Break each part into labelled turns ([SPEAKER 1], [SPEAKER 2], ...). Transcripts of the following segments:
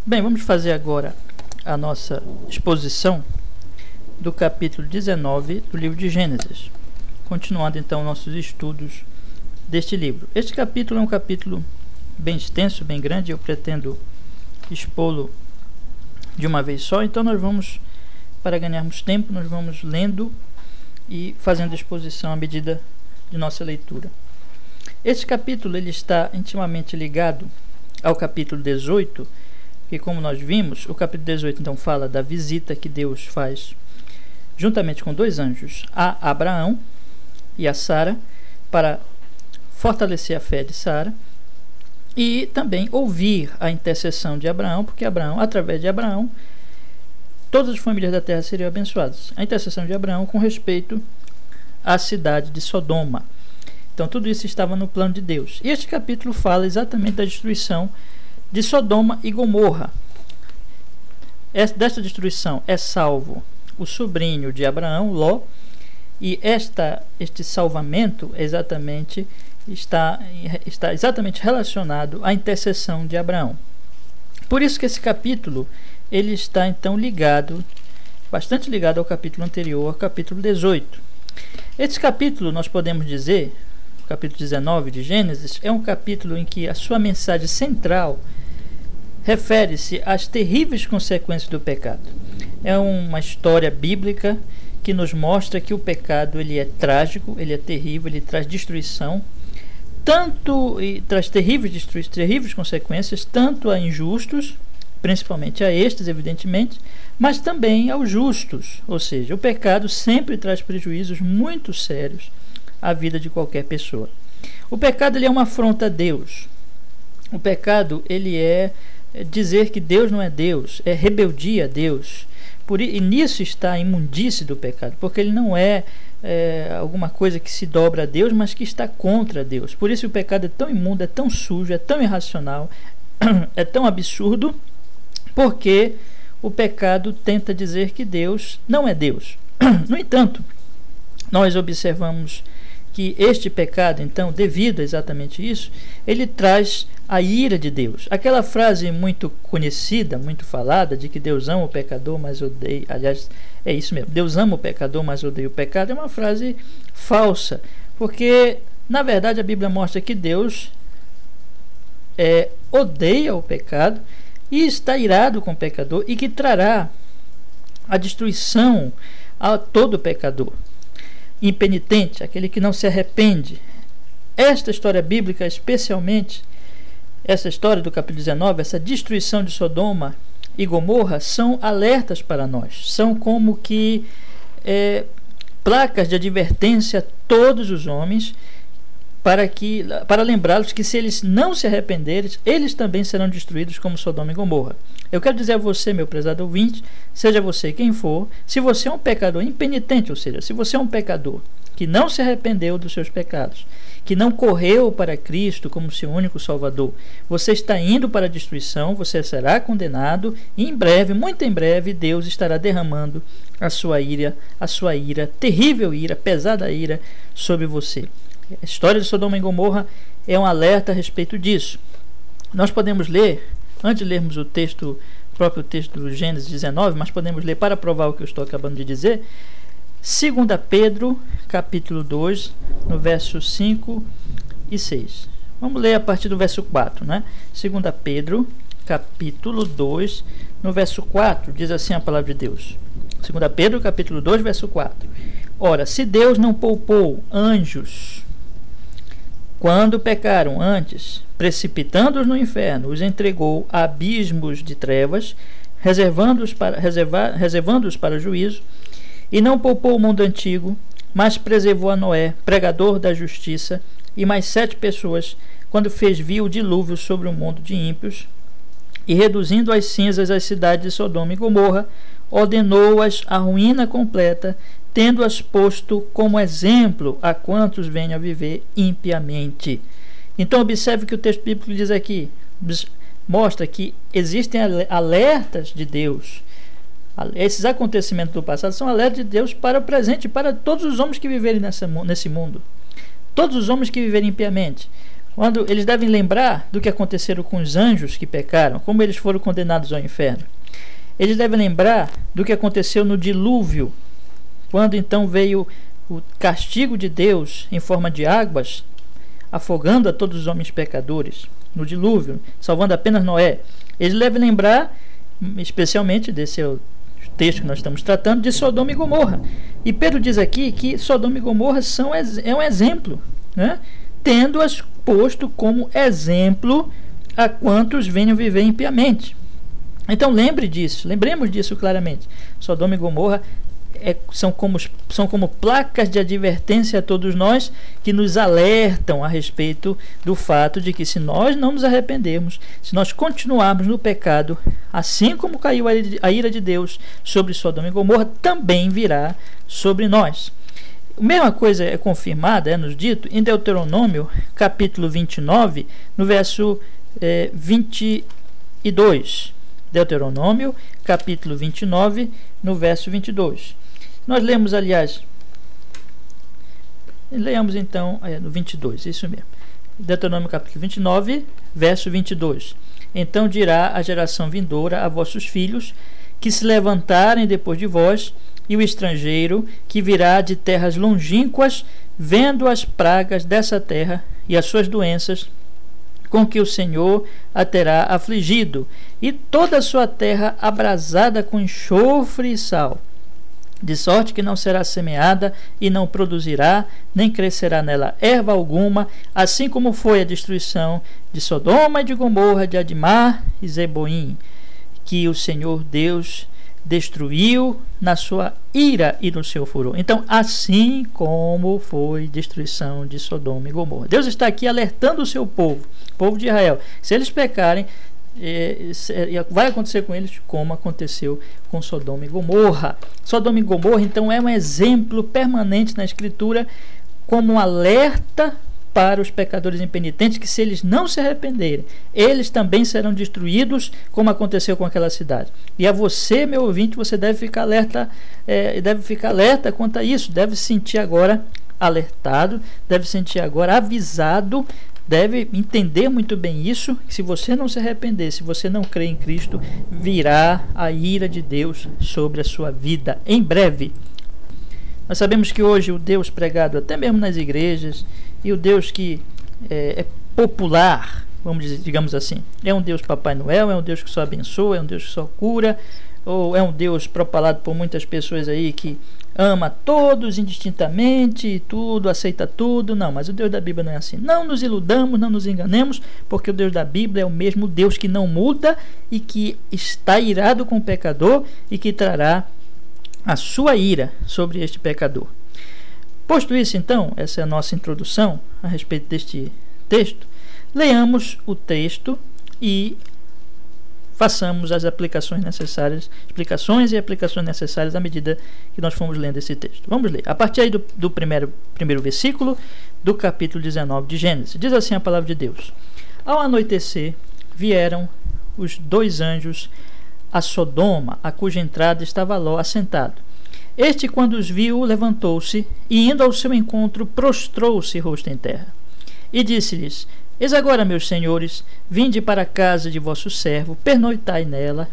[SPEAKER 1] Bem, vamos fazer agora a nossa exposição do capítulo 19 do livro de Gênesis, continuando então nossos estudos deste livro. Este capítulo é um capítulo bem extenso, bem grande, eu pretendo expô-lo de uma vez só, então nós vamos, para ganharmos tempo, nós vamos lendo e fazendo exposição à medida de nossa leitura. Este capítulo ele está intimamente ligado ao capítulo 18, que, como nós vimos, o capítulo 18 então fala da visita que Deus faz juntamente com dois anjos a Abraão e a Sara para fortalecer a fé de Sara e também ouvir a intercessão de Abraão, porque Abraão, através de Abraão, todas as famílias da terra seriam abençoadas. A intercessão de Abraão com respeito à cidade de Sodoma. Então tudo isso estava no plano de Deus. E este capítulo fala exatamente da destruição de Sodoma e Gomorra. Desta destruição é salvo o sobrinho de Abraão, Ló, e este salvamento exatamente está exatamente relacionado à intercessão de Abraão. Por isso que esse capítulo ele está então ligado, bastante ligado ao capítulo anterior, ao capítulo 18. Esse capítulo, nós podemos dizer, o capítulo 19 de Gênesis, é um capítulo em que a sua mensagem central refere-se às terríveis consequências do pecado. É uma história bíblica que nos mostra que o pecado ele é trágico, ele é terrível, ele traz destruição, traz terríveis consequências, tanto a injustos, principalmente a estes, evidentemente, mas também aos justos. Ou seja, o pecado sempre traz prejuízos muito sérios à vida de qualquer pessoa. O pecado ele é uma afronta a Deus. O pecado ele é dizer que Deus não é Deus, é rebeldia a Deus. E nisso está a imundície do pecado, porque ele não é alguma coisa que se dobra a Deus, mas que está contra Deus. Por isso o pecado é tão imundo, é tão sujo, é tão irracional, é tão absurdo, porque o pecado tenta dizer que Deus não é Deus. No entanto, nós observamos que este pecado, então, devido a exatamente isso, ele traz a ira de Deus. Aquela frase muito conhecida, muito falada, de que Deus ama o pecador, mas odeia... Aliás, é isso mesmo. Deus ama o pecador, mas odeia o pecado. É uma frase falsa, porque, na verdade, a Bíblia mostra que Deus odeia o pecado e está irado com o pecador e que trará a destruição a todo pecador impenitente, aquele que não se arrepende. Esta história bíblica, especialmente essa história do capítulo 19, essa destruição de Sodoma e Gomorra, são alertas para nós, são como que placas de advertência a todos os homens, para lembrá-los que se eles não se arrependerem, eles também serão destruídos como Sodoma e Gomorra. Eu quero dizer a você, meu prezado ouvinte, seja você quem for, se você é um pecador impenitente, ou seja, se você é um pecador que não se arrependeu dos seus pecados, que não correu para Cristo como seu único Salvador, você está indo para a destruição, você será condenado, e em breve, muito em breve, Deus estará derramando a sua ira, terrível ira, pesada ira sobre você. A história de Sodoma e Gomorra é um alerta a respeito disso. Nós podemos ler, antes de lermos o próprio texto do Gênesis 19, mas podemos ler para provar o que eu estou acabando de dizer, 2 Pedro, capítulo 2, no verso 5 e 6. Vamos ler a partir do verso 4, né? 2 Pedro, capítulo 2, no verso 4, diz assim a palavra de Deus. 2 Pedro, capítulo 2, verso 4. Ora, se Deus não poupou anjos quando pecaram antes, precipitando-os no inferno, os entregou a abismos de trevas, reservando-os para juízo, e não poupou o mundo antigo, mas preservou a Noé, pregador da justiça, e mais 7 pessoas, quando viu o dilúvio sobre o mundo de ímpios, e reduzindo às cinzas as cidades de Sodoma e Gomorra, ordenou-as à ruína completa, tendo-as posto como exemplo a quantos venham a viver impiamente. Então observe que o texto bíblico diz aqui, mostra que existem alertas de Deus. Esses acontecimentos do passado são alertas de Deus para o presente, para todos os homens que viverem nesse mundo. Todos os homens que viverem impiamente. Quando eles devem lembrar do que aconteceu com os anjos que pecaram, como eles foram condenados ao inferno. Eles devem lembrar do que aconteceu no dilúvio, quando então veio o castigo de Deus em forma de águas, afogando a todos os homens pecadores no dilúvio, salvando apenas Noé. Eles devem lembrar, especialmente desse texto que nós estamos tratando, de Sodoma e Gomorra. E Pedro diz aqui que Sodoma e Gomorra é um exemplo, né? Tendo-as posto como exemplo a quantos venham viver impiamente. Então lembremos disso claramente. Sodoma e Gomorra são como placas de advertência a todos nós, que nos alertam a respeito do fato de que, se nós não nos arrependermos, se nós continuarmos no pecado, assim como caiu a ira de Deus sobre Sodoma e Gomorra, também virá sobre nós. A mesma coisa é confirmada, é nos dito, em Deuteronômio, capítulo 29, no verso 22. Deuteronômio, capítulo 29, no verso 22. Nós lemos, aliás, leamos então no 22, isso mesmo. Deuteronômio, capítulo 29, verso 22. Então dirá a geração vindoura a vossos filhos, que se levantarem depois de vós, e o estrangeiro que virá de terras longínquas, vendo as pragas dessa terra e as suas doenças, com que o Senhor a terá afligido, e toda a sua terra abrasada com enxofre e sal, de sorte que não será semeada e não produzirá, nem crescerá nela erva alguma, assim como foi a destruição de Sodoma e de Gomorra, de Admar e Zeboim, que o Senhor Deus destruiu na sua ira e no seu furor. Então, assim como foi destruição de Sodoma e Gomorra. Deus está aqui alertando o seu povo, o povo de Israel. Se eles pecarem, vai acontecer com eles como aconteceu com Sodoma e Gomorra. Sodoma e Gomorra, então, é um exemplo permanente na Escritura, como um alerta para os pecadores impenitentes, que, se eles não se arrependerem, eles também serão destruídos, como aconteceu com aquela cidade. E a você, meu ouvinte, você deve ficar alerta quanto a isso, deve se sentir agora alertado, deve se sentir agora avisado, deve entender muito bem isso, que se você não se arrepender, se você não crer em Cristo, virá a ira de Deus sobre a sua vida em breve. Nós sabemos que hoje o Deus pregado até mesmo nas igrejas, e o Deus que é popular, digamos assim, é um Deus Papai Noel, é um Deus que só abençoa, é um Deus que só cura, ou é um Deus propalado por muitas pessoas aí que ama todos indistintamente e tudo, aceita tudo. Não, mas o Deus da Bíblia não é assim. Não nos iludamos, não nos enganemos, porque o Deus da Bíblia é o mesmo Deus que não muda e que está irado com o pecador e que trará a sua ira sobre este pecador. Posto isso, então, essa é a nossa introdução a respeito deste texto. Leamos o texto e façamos as explicações e aplicações necessárias à medida que nós fomos lendo esse texto. Vamos ler. A partir aí do primeiro versículo do capítulo 19 de Gênesis. Diz assim a palavra de Deus: Ao anoitecer, vieram os dois anjos a Sodoma, a cuja entrada estava Ló assentado. Este, quando os viu, levantou-se e, indo ao seu encontro, prostrou-se rosto em terra. E disse-lhes: Eis agora, meus senhores, vinde para a casa de vosso servo, pernoitai nela,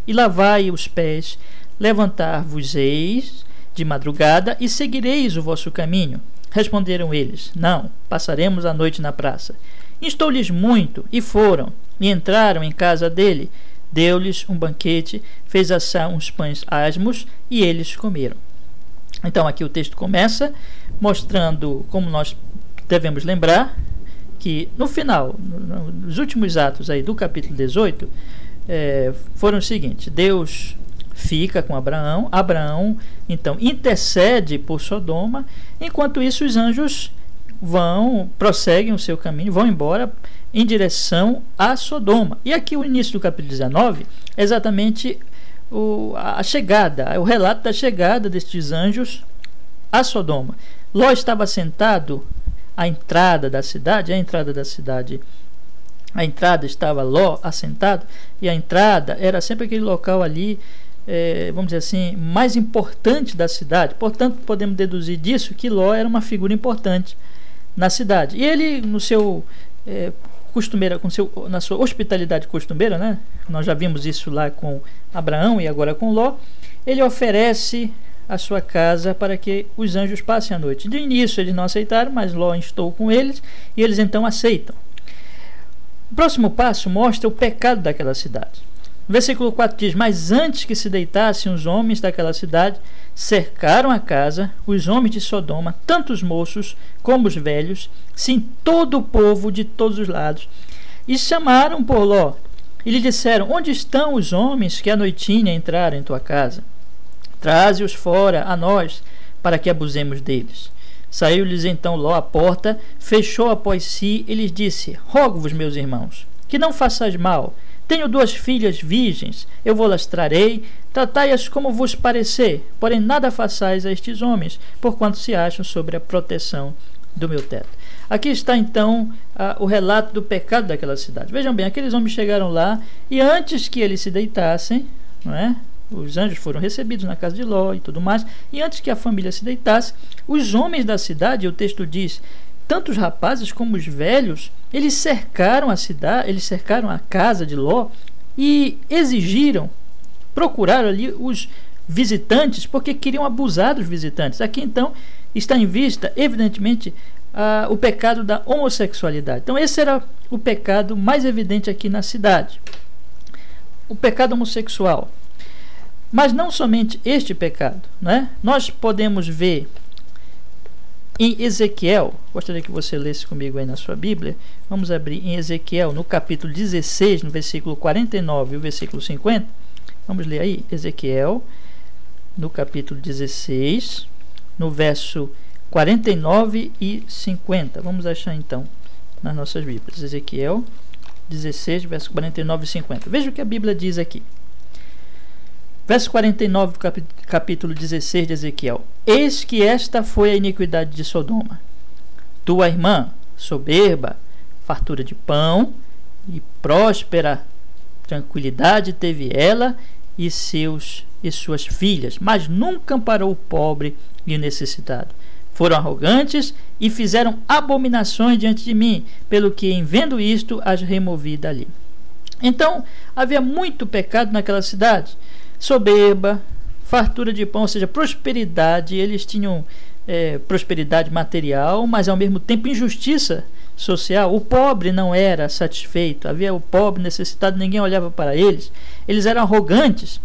[SPEAKER 1] e lavai os pés, levantar-vos-eis de madrugada, e seguireis o vosso caminho. Responderam eles: Não, passaremos a noite na praça. Instou-lhes muito, e foram, e entraram em casa dele. Deu-lhes um banquete, fez assar uns pães asmos, e eles comeram. Então aqui o texto começa mostrando, como nós devemos lembrar, que no final, nos últimos atos aí do capítulo 18, foram os seguintes: Deus fica com Abraão, então intercede por Sodoma, enquanto isso os anjos prosseguem o seu caminho, vão embora em direção a Sodoma. E aqui o início do capítulo 19 é exatamente o relato da chegada destes anjos a Sodoma. Ló estava sentado à entrada da cidade, a entrada estava Ló assentado, e a entrada era sempre aquele local ali, vamos dizer assim, mais importante da cidade. Portanto, podemos deduzir disso que Ló era uma figura importante na cidade. E ele, no seu costumeira, na sua hospitalidade costumeira, né? Nós já vimos isso lá com Abraão e agora com Ló, ele oferece a sua casa para que os anjos passem a noite. De início eles não aceitaram, mas Ló instou com eles e eles então aceitam. O próximo passo mostra o pecado daquela cidade. O versículo 4 diz: mas antes que se deitassem os homens daquela cidade, cercaram a casa, os homens de Sodoma, tanto os moços como os velhos, sim, todo o povo de todos os lados, e chamaram por Ló, e lhe disseram: onde estão os homens que à noitinha entraram em tua casa? Traze-os fora a nós, para que abusemos deles. Saiu-lhes então Ló à porta, fechou após si e lhes disse: rogo-vos, meus irmãos, que não façais mal. Tenho 2 filhas virgens, eu vou-las trarei, tratai-as como vos parecer, porém nada façais a estes homens, porquanto se acham sobre a proteção do meu teto. Aqui está então o relato do pecado daquela cidade. Vejam bem, aqueles homens chegaram lá e antes que eles se deitassem, não é? Os anjos foram recebidos na casa de Ló e tudo mais, e antes que a família se deitasse, os homens da cidade, o texto diz, tanto os rapazes como os velhos, eles cercaram a cidade, eles cercaram a casa de Ló e exigiram, procuraram ali os visitantes, porque queriam abusar dos visitantes. Aqui então está em vista, evidentemente, o pecado da homossexualidade. Então esse era o pecado mais evidente aqui na cidade, o pecado homossexual. Mas não somente este pecado, né? Nós podemos ver em Ezequiel, gostaria que você lesse comigo aí na sua Bíblia. Vamos abrir em Ezequiel, no capítulo 16, no versículo 49 e o versículo 50. Vamos ler aí, Ezequiel, no capítulo 16, no verso 49 e 50. Vamos achar então nas nossas Bíblias. Ezequiel 16, verso 49 e 50. Veja o que a Bíblia diz aqui. Verso 49 do capítulo 16 de Ezequiel. Eis que esta foi a iniquidade de Sodoma. Tua irmã, soberba, fartura de pão e próspera tranquilidade teve ela e suas filhas, mas nunca amparou o pobre e o necessitado. Foram arrogantes e fizeram abominações diante de mim, pelo que, em vendo isto, as removi dali. Então, havia muito pecado naquela cidade. Soberba, fartura de pão, ou seja, prosperidade. Eles tinham prosperidade material, mas ao mesmo tempo injustiça social. O pobre não era satisfeito, havia o pobre necessitado, ninguém olhava para eles. Eles eram arrogantes.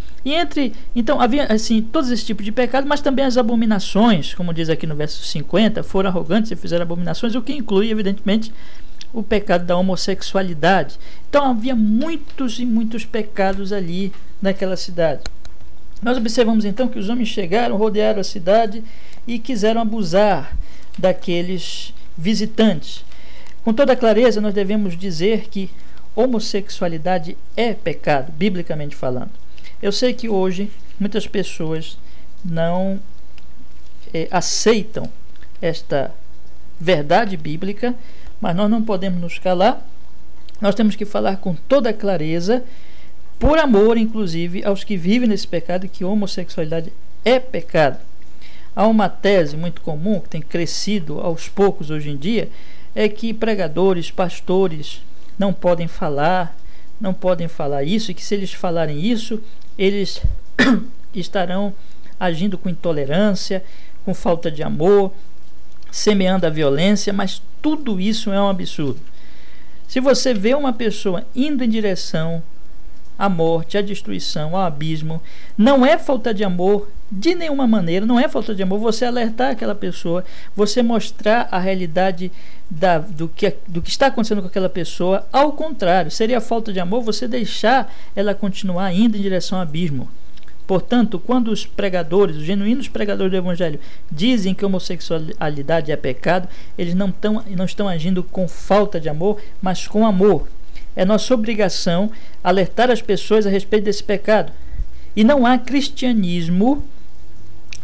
[SPEAKER 1] Então havia assim todos esses tipos de pecado, mas também as abominações, como diz aqui no verso 50, foram arrogantes e fizeram abominações, o que inclui evidentemente o pecado da homossexualidade. Então havia muitos e muitos pecados ali naquela cidade. Nós observamos então que os homens chegaram, rodearam a cidade e quiseram abusar daqueles visitantes. Com toda clareza, nós devemos dizer que homossexualidade é pecado, biblicamente falando. Eu sei que hoje muitas pessoas não aceitam esta verdade bíblica, mas nós não podemos nos calar. Nós temos que falar com toda clareza, por amor, inclusive, aos que vivem nesse pecado, que homossexualidade é pecado. Há uma tese muito comum, que tem crescido aos poucos hoje em dia, é que pregadores, pastores não podem falar isso, e que se eles falarem isso, eles estarão agindo com intolerância, com falta de amor, semeando a violência, mas tudo isso é um absurdo. Se você vê uma pessoa indo em direção à morte, à destruição, ao abismo, não é falta de amor de nenhuma maneira, não é falta de amor você alertar aquela pessoa, você mostrar a realidade do que está acontecendo com aquela pessoa. Ao contrário, seria falta de amor você deixar ela continuar indo em direção ao abismo. Portanto, quando os pregadores, os genuínos pregadores do Evangelho, dizem que a homossexualidade é pecado, eles não estão agindo com falta de amor, mas com amor. É nossa obrigação alertar as pessoas a respeito desse pecado. E não há cristianismo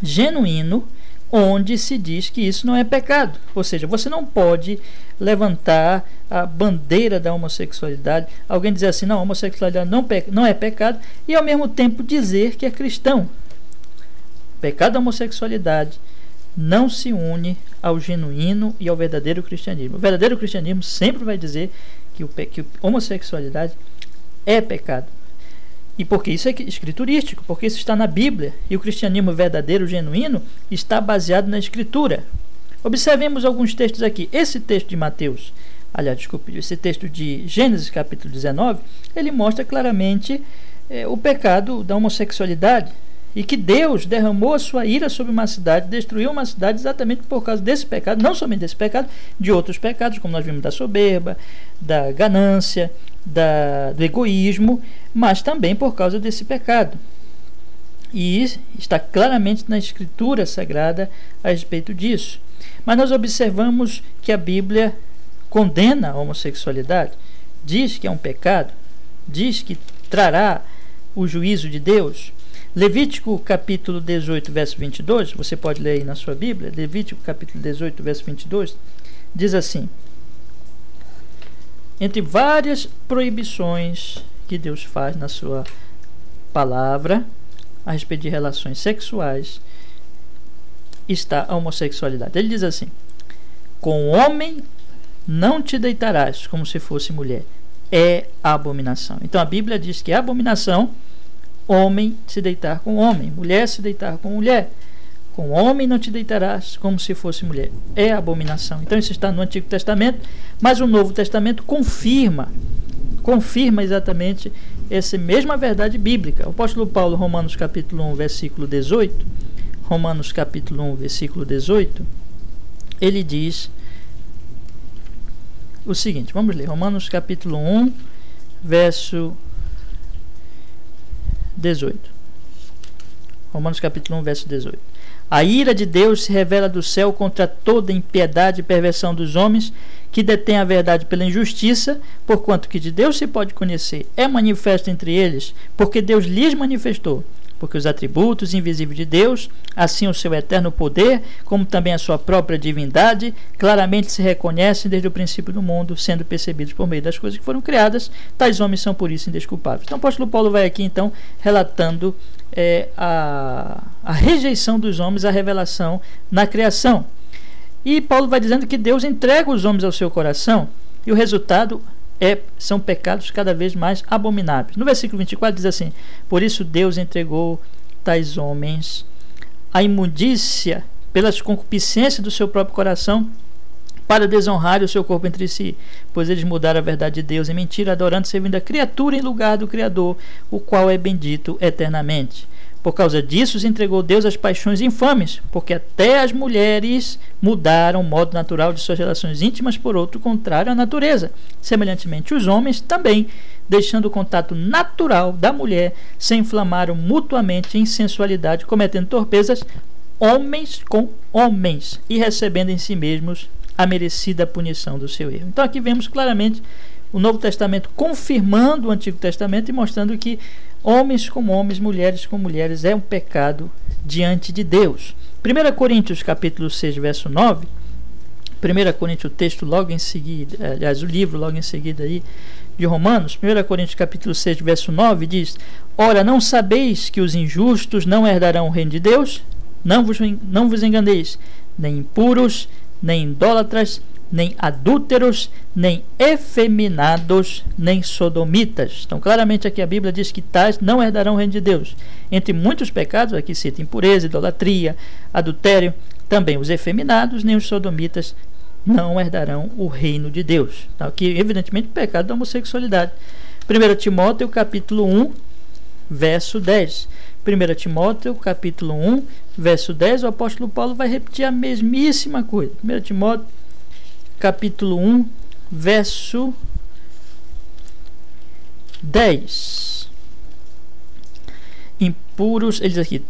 [SPEAKER 1] genuíno onde se diz que isso não é pecado. Ou seja, você não pode levantar a bandeira da homossexualidade, alguém dizer assim, não, a homossexualidade não é pecado, e ao mesmo tempo dizer que é cristão. O pecado da homossexualidade não se une ao genuíno e ao verdadeiro cristianismo. O verdadeiro cristianismo sempre vai dizer que a homossexualidade é pecado. E porque isso é escriturístico, porque isso está na Bíblia, e o cristianismo verdadeiro, genuíno, está baseado na Escritura. Observemos alguns textos aqui. Esse texto de Mateus, esse texto de Gênesis capítulo 19, ele mostra claramente o pecado da homossexualidade, e que Deus derramou a sua ira sobre uma cidade, destruiu uma cidade exatamente por causa desse pecado, não somente desse pecado, de outros pecados, como nós vimos da soberba, da ganância, do egoísmo, mas também por causa desse pecado. E está claramente na Escritura Sagrada a respeito disso. Mas nós observamos que a Bíblia condena a homossexualidade, diz que é um pecado, diz que trará o juízo de Deus. Levítico capítulo 18, verso 22, você pode ler aí na sua Bíblia, Levítico capítulo 18, verso 22, diz assim: entre várias proibições que Deus faz na sua palavra a respeito de relações sexuais, está a homossexualidade. Ele diz assim: com homem não te deitarás como se fosse mulher, é abominação. Então a Bíblia diz que é abominação homem se deitar com homem, mulher se deitar com mulher. Com homem não te deitarás como se fosse mulher, é abominação. Então isso está no Antigo Testamento, mas o Novo Testamento confirma exatamente essa mesma verdade bíblica. O apóstolo Paulo, Romanos capítulo 1, versículo 18, Romanos capítulo 1, versículo 18, ele diz o seguinte, vamos ler, Romanos capítulo 1, verso 18. Romanos capítulo 1, verso 18. A ira de Deus se revela do céu contra toda impiedade e perversão dos homens que detêm a verdade pela injustiça, porquanto que de Deus se pode conhecer é manifesto entre eles, porque Deus lhes manifestou. Porque os atributos invisíveis de Deus, assim o seu eterno poder, como também a sua própria divindade, claramente se reconhecem desde o princípio do mundo, sendo percebidos por meio das coisas que foram criadas, tais homens são por isso indesculpáveis. Então o apóstolo Paulo vai aqui então relatando a rejeição dos homens à revelação na criação. E Paulo vai dizendo que Deus entrega os homens ao seu coração, e o resultado são pecados cada vez mais abomináveis. No versículo 24 diz assim: por isso Deus entregou tais homens à imundícia pelas concupiscências do seu próprio coração, para desonrar o seu corpo entre si, pois eles mudaram a verdade de Deus em mentira, adorando e servindo a criatura em lugar do Criador, o qual é bendito eternamente. Por causa disso os entregou Deus às paixões infames, porque até as mulheres mudaram o modo natural de suas relações íntimas por outro contrário à natureza. Semelhantemente, os homens também, deixando o contato natural da mulher, se inflamaram mutuamente em sensualidade, cometendo torpezas homens com homens e recebendo em si mesmos a merecida punição do seu erro. Então aqui vemos claramente o Novo Testamento confirmando o Antigo Testamento e mostrando que homens com homens, mulheres com mulheres é um pecado diante de Deus. 1 Coríntios capítulo 6, verso 9, 1 Coríntios, o texto logo em seguida, aliás, o livro logo em seguida aí de Romanos, 1 Coríntios capítulo 6, verso 9 diz: ora, não sabeis que os injustos não herdarão o reino de Deus? Não vos enganeis, nem impuros, nem idólatras, nem adúlteros, nem efeminados, nem sodomitas. Então claramente aqui a Bíblia diz que tais não herdarão o reino de Deus. Entre muitos pecados, aqui cita impureza, idolatria, adultério, também os efeminados, nem os sodomitas não herdarão o reino de Deus. Então, aqui evidentemente o pecado da homossexualidade. 1 Timóteo capítulo 1, verso 10. 1 Timóteo capítulo 1, verso 10, o apóstolo Paulo vai repetir a mesmíssima coisa. 1 Timóteo capítulo 1, verso 10. Impuros, ele diz aqui,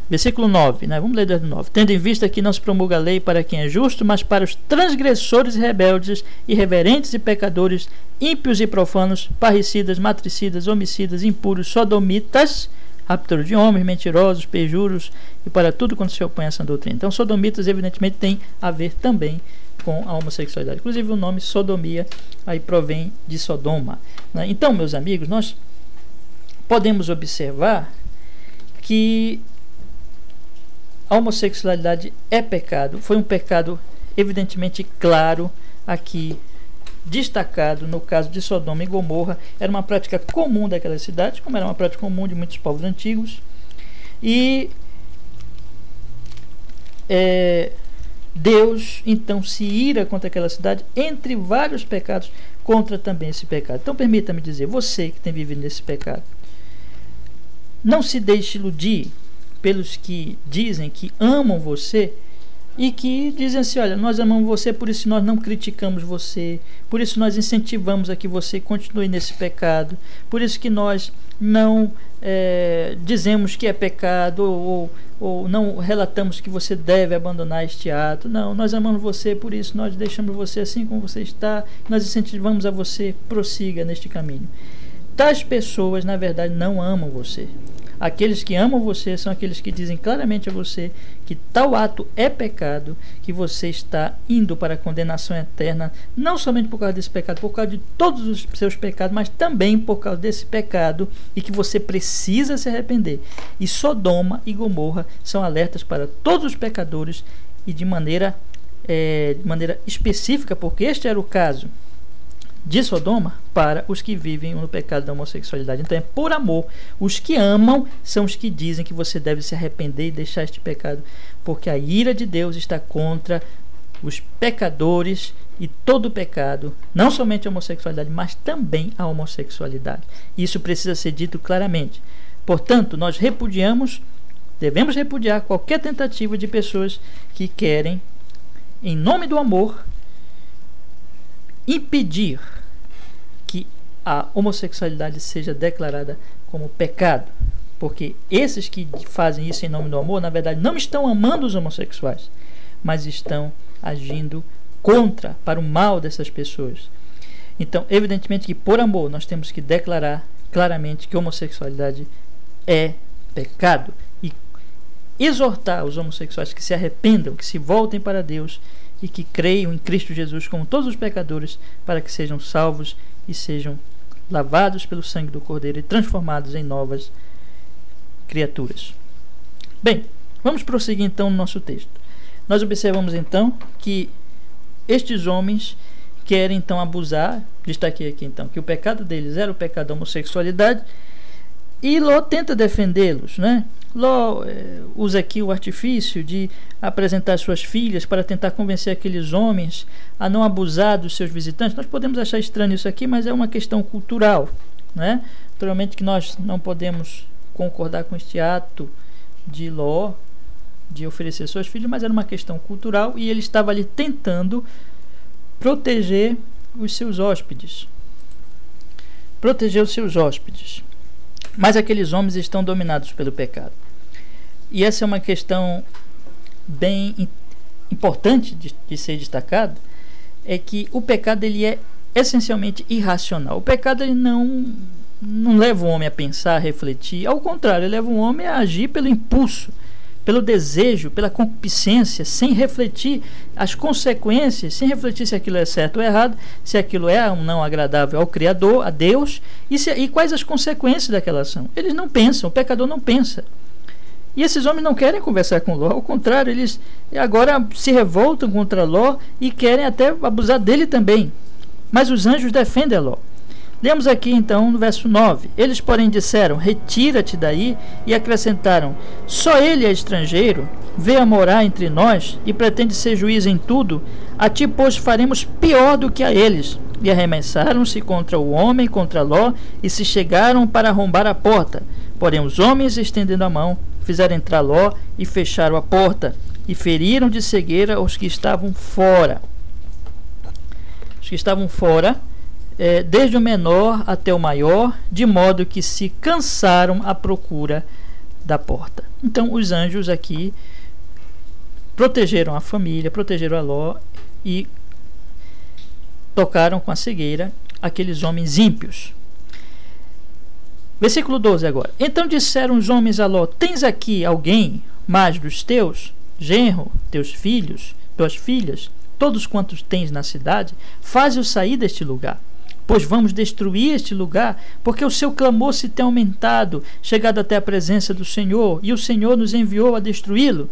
[SPEAKER 1] versículo 9, né? Vamos ler desde o 9. Tendo em vista que não se promulga a lei para quem é justo, mas para os transgressores e rebeldes, irreverentes e pecadores, ímpios e profanos, parricidas, matricidas, homicidas, impuros, sodomitas, raptores de homens, mentirosos, perjuros e para tudo quanto se opõe a essa doutrina. Então, sodomitas evidentemente tem a ver também com a homossexualidade. Inclusive o nome sodomia aí provém de Sodoma, né? Então, meus amigos, nós podemos observar que a homossexualidade é pecado. Foi um pecado evidentemente claro aqui, destacado no caso de Sodoma e Gomorra. Era uma prática comum daquelas cidades, como era uma prática comum de muitos povos antigos. E Deus então se ira contra aquela cidade, entre vários pecados, contra também esse pecado. Então permita-me dizer, você que tem vivido nesse pecado, não se deixe iludir pelos que dizem que amam você e que dizem assim: olha, nós amamos você, por isso nós não criticamos você, por isso nós incentivamos a que você continue nesse pecado, por isso que nós não dizemos que é pecado ou não relatamos que você deve abandonar este ato. Não, nós amamos você, por isso nós deixamos você assim como você está, nós incentivamos a você, prossiga neste caminho. Tais pessoas, na verdade, não amam você. Aqueles que amam você são aqueles que dizem claramente a você que tal ato é pecado, que você está indo para a condenação eterna, não somente por causa desse pecado, por causa de todos os seus pecados, mas também por causa desse pecado, e que você precisa se arrepender. E Sodoma e Gomorra são alertas para todos os pecadores, e de maneira específica, porque este era o caso de Sodoma, para os que vivem no pecado da homossexualidade. Então é por amor. Os que amam são os que dizem que você deve se arrepender e deixar este pecado, porque a ira de Deus está contra os pecadores, e todo pecado, não somente a homossexualidade, mas também a homossexualidade. Isso precisa ser dito claramente. Portanto, nós devemos repudiar qualquer tentativa de pessoas que querem, em nome do amor, impedir que a homossexualidade seja declarada como pecado, porque esses que fazem isso em nome do amor, na verdade, não estão amando os homossexuais, mas estão agindo para o mal dessas pessoas. Então, evidentemente que por amor nós temos que declarar claramente que a homossexualidade é pecado e exortar os homossexuais que se arrependam, que se voltem para Deus e que creiam em Cristo Jesus como todos os pecadores, para que sejam salvos e sejam lavados pelo sangue do Cordeiro e transformados em novas criaturas. Bem, vamos prosseguir então no nosso texto. Nós observamos então que estes homens querem então abusar. Destaquei aqui então que o pecado deles era o pecado da homossexualidade, e Ló tenta defendê-los, né? Ló usa aqui o artifício de apresentar suas filhas para tentar convencer aqueles homens a não abusar dos seus visitantes. Nós podemos achar estranho isso aqui, mas é uma questão cultural, né? Naturalmente que nós não podemos concordar com este ato de Ló de oferecer suas filhas, mas era uma questão cultural, e ele estava ali tentando proteger os seus hóspedes. Proteger os seus hóspedes. Mas aqueles homens estão dominados pelo pecado. E essa é uma questão bem importante de ser destacada, é que o pecado ele é essencialmente irracional. O pecado ele não leva o homem a pensar, a refletir. Ao contrário, ele leva o homem a agir pelo impulso, pelo desejo, pela concupiscência, sem refletir as consequências, sem refletir se aquilo é certo ou errado, se aquilo é ou não agradável ao Criador, a Deus, e quais as consequências daquela ação. Eles não pensam, o pecador não pensa. E esses homens não querem conversar com Ló, ao contrário, eles agora se revoltam contra Ló e querem até abusar dele também. Mas os anjos defendem Ló. Lemos aqui então no verso 9: eles porém disseram: retira-te daí, e acrescentaram: só ele é estrangeiro, veio a morar entre nós e pretende ser juiz em tudo. A ti, pois, faremos pior do que a eles. E arremessaram-se contra o homem, contra Ló, e se chegaram para arrombar a porta. Porém os homens, estendendo a mão, fizeram entrar Ló e fecharam a porta, e feriram de cegueira os que estavam fora. Os que estavam fora, desde o menor até o maior, de modo que se cansaram à procura da porta. Então os anjos aqui protegeram a família, protegeram a Ló e tocaram com a cegueira aqueles homens ímpios. Versículo 12 agora. Então disseram os homens a Ló: tens aqui alguém mais dos teus, genro, teus filhos, tuas filhas, todos quantos tens na cidade? Faze-o sair deste lugar, pois vamos destruir este lugar, porque o seu clamor se tem aumentado, chegado até a presença do Senhor, e o Senhor nos enviou a destruí-lo.